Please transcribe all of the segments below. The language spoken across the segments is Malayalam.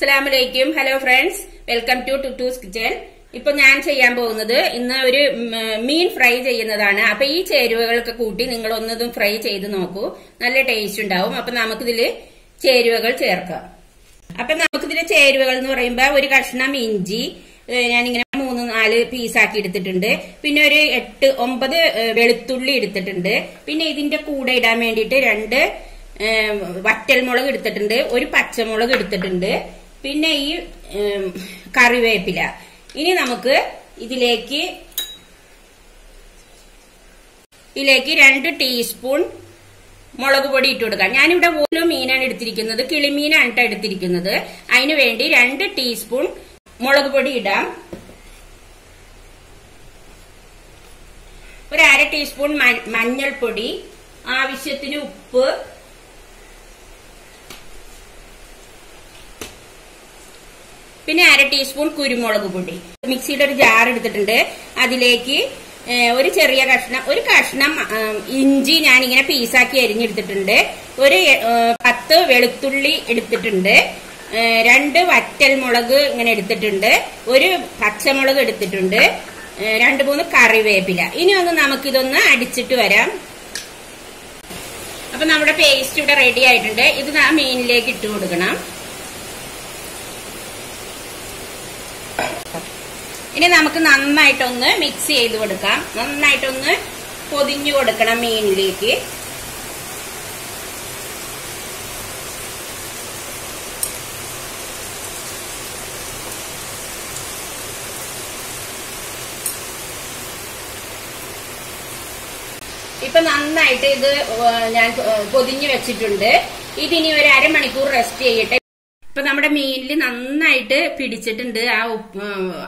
Assalamualaikum. Hello friends. Welcome to Tutu's Kitchen. ഇപ്പൊ ഞാൻ ചെയ്യാൻ പോകുന്നത് ഇന്ന് ഒരു മീൻ ഫ്രൈ ചെയ്യുന്നതാണ്. അപ്പൊ ഈ ചേരുവകളൊക്കെ കൂട്ടി നിങ്ങൾ ഒന്നതും ഫ്രൈ ചെയ്ത് നോക്കൂ. നല്ല ടേസ്റ്റ് ഉണ്ടാവും. അപ്പൊ നമുക്കിതില് ചേരുവകൾ ചേർക്കാം. അപ്പൊ നമുക്കിതിലെ ചേരുവകൾ എന്ന് പറയുമ്പോ ഒരു കഷ്ണം ഇഞ്ചി ഞാനിങ്ങനെ 3-4 പീസാക്കി എടുത്തിട്ടുണ്ട്. പിന്നെ ഒരു 8-9 വെളുത്തുള്ളി എടുത്തിട്ടുണ്ട്. പിന്നെ ഇതിന്റെ കൂടെ ഇടാൻ വേണ്ടിയിട്ട് 2 വറ്റൽമുളക് എടുത്തിട്ടുണ്ട്, ഒരു പച്ചമുളക് എടുത്തിട്ടുണ്ട്, പിന്നെ ഈ കറിവേപ്പില. ഇനി നമുക്ക് ഇതിലേക്ക് 2 ടീസ്പൂൺ മുളക് പൊടി ഇട്ട് കൊടുക്കാം. ഞാനിവിടെ 1 മീനാണ് എടുത്തിരിക്കുന്നത്, കിളിമീനാണ് എടുത്തിരിക്കുന്നത്. അതിനു വേണ്ടി 2 ടീസ്പൂൺ മുളക് പൊടി ഇടാം. ഒരു 1/2 ടീസ്പൂൺ മഞ്ഞൾപ്പൊടി, ആവശ്യത്തിന് ഉപ്പ്, പിന്നെ 1/2 ടീസ്പൂൺ കുരുമുളക് പൊടി. മിക്സിയുടെ ഒരു ജാർ എടുത്തിട്ടുണ്ട്. അതിലേക്ക് ഒരു ചെറിയ ഒരു കഷ്ണം ഇഞ്ചി ഞാനിങ്ങനെ പീസാക്കി അരിഞ്ഞെടുത്തിട്ടുണ്ട്. ഒരു 10 വെളുത്തുള്ളി എടുത്തിട്ടുണ്ട്. 2 വറ്റൽമുളക് ഇങ്ങനെ എടുത്തിട്ടുണ്ട്. ഒരു പച്ചമുളക് എടുത്തിട്ടുണ്ട്. 2-3 കറിവേപ്പില. ഇനി ഒന്ന് നമുക്കിതൊന്ന് അടിച്ചിട്ട് വരാം. അപ്പൊ നമ്മുടെ പേസ്റ്റ് ഇവിടെ റെഡി ആയിട്ടുണ്ട്. ഇത് മീനിലേക്ക് ഇട്ട് കൊടുക്കണം. ഇനി നമുക്ക് നന്നായിട്ടൊന്ന് മിക്സ് ചെയ്ത് കൊടുക്കാം. നന്നായിട്ടൊന്ന് പൊതിഞ്ഞു കൊടുക്കണം മീനിലേക്ക്. ഇപ്പൊ നന്നായിട്ട് ഇത് ഞാൻ പൊതിഞ്ഞു വെച്ചിട്ടുണ്ട്. ഇതിനി ഒരു 1/2 മണിക്കൂർ റെസ്റ്റ് ചെയ്യട്ടെ. ഇപ്പൊ നമ്മുടെ മീനിൽ നന്നായിട്ട് പിടിച്ചിട്ടുണ്ട്, ആ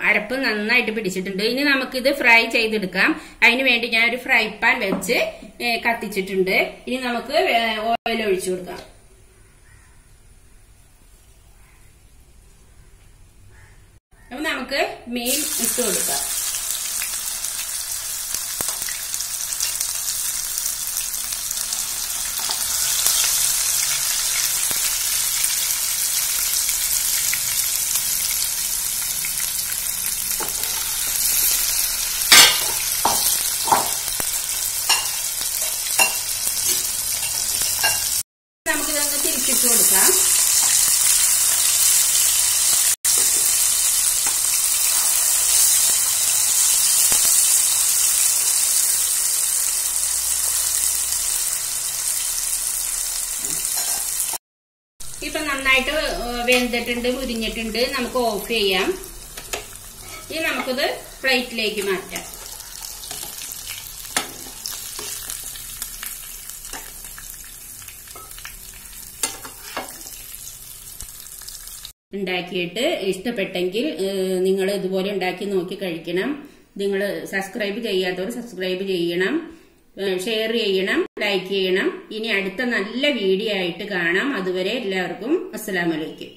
അരപ്പ് നന്നായിട്ട് പിടിച്ചിട്ടുണ്ട്. ഇനി നമുക്കിത് ഫ്രൈ ചെയ്തെടുക്കാം. അതിനു വേണ്ടി ഞാൻ ഒരു ഫ്രൈ പാൻ വെച്ച് കത്തിച്ചിട്ടുണ്ട്. ഇനി നമുക്ക് ഓയിൽ ഒഴിച്ചു കൊടുക്കാം. അപ്പൊ നമുക്ക് മീൻ ഇട്ട് കൊടുക്കാം. നമുക്കിതൊന്ന് തിരിച്ചിട്ട് കൊടുക്കാം. ഇപ്പൊ നന്നായിട്ട് വെന്തിട്ടുണ്ട്, മുരിഞ്ഞിട്ടുണ്ട്. നമുക്ക് ഓഫ് ചെയ്യാം. ഇനി നമുക്കിത് പ്ലേറ്റിലേക്ക് മാറ്റാം. ഉണ്ടാക്കിയിട്ട് ഇഷ്ടപ്പെട്ടെങ്കിൽ നിങ്ങൾ ഇതുപോലെ ഉണ്ടാക്കി നോക്കി കഴിക്കണം. നിങ്ങൾ സബ്സ്ക്രൈബ് ചെയ്യാത്തവർ സബ്സ്ക്രൈബ് ചെയ്യണം, ഷെയർ ചെയ്യണം, ലൈക്ക് ചെയ്യണം. ഇനി അടുത്ത നല്ല വീഡിയോ ആയിട്ട് കാണാം. അതുവരെ എല്ലാവർക്കും അസ്സലാമു അലൈക്കും.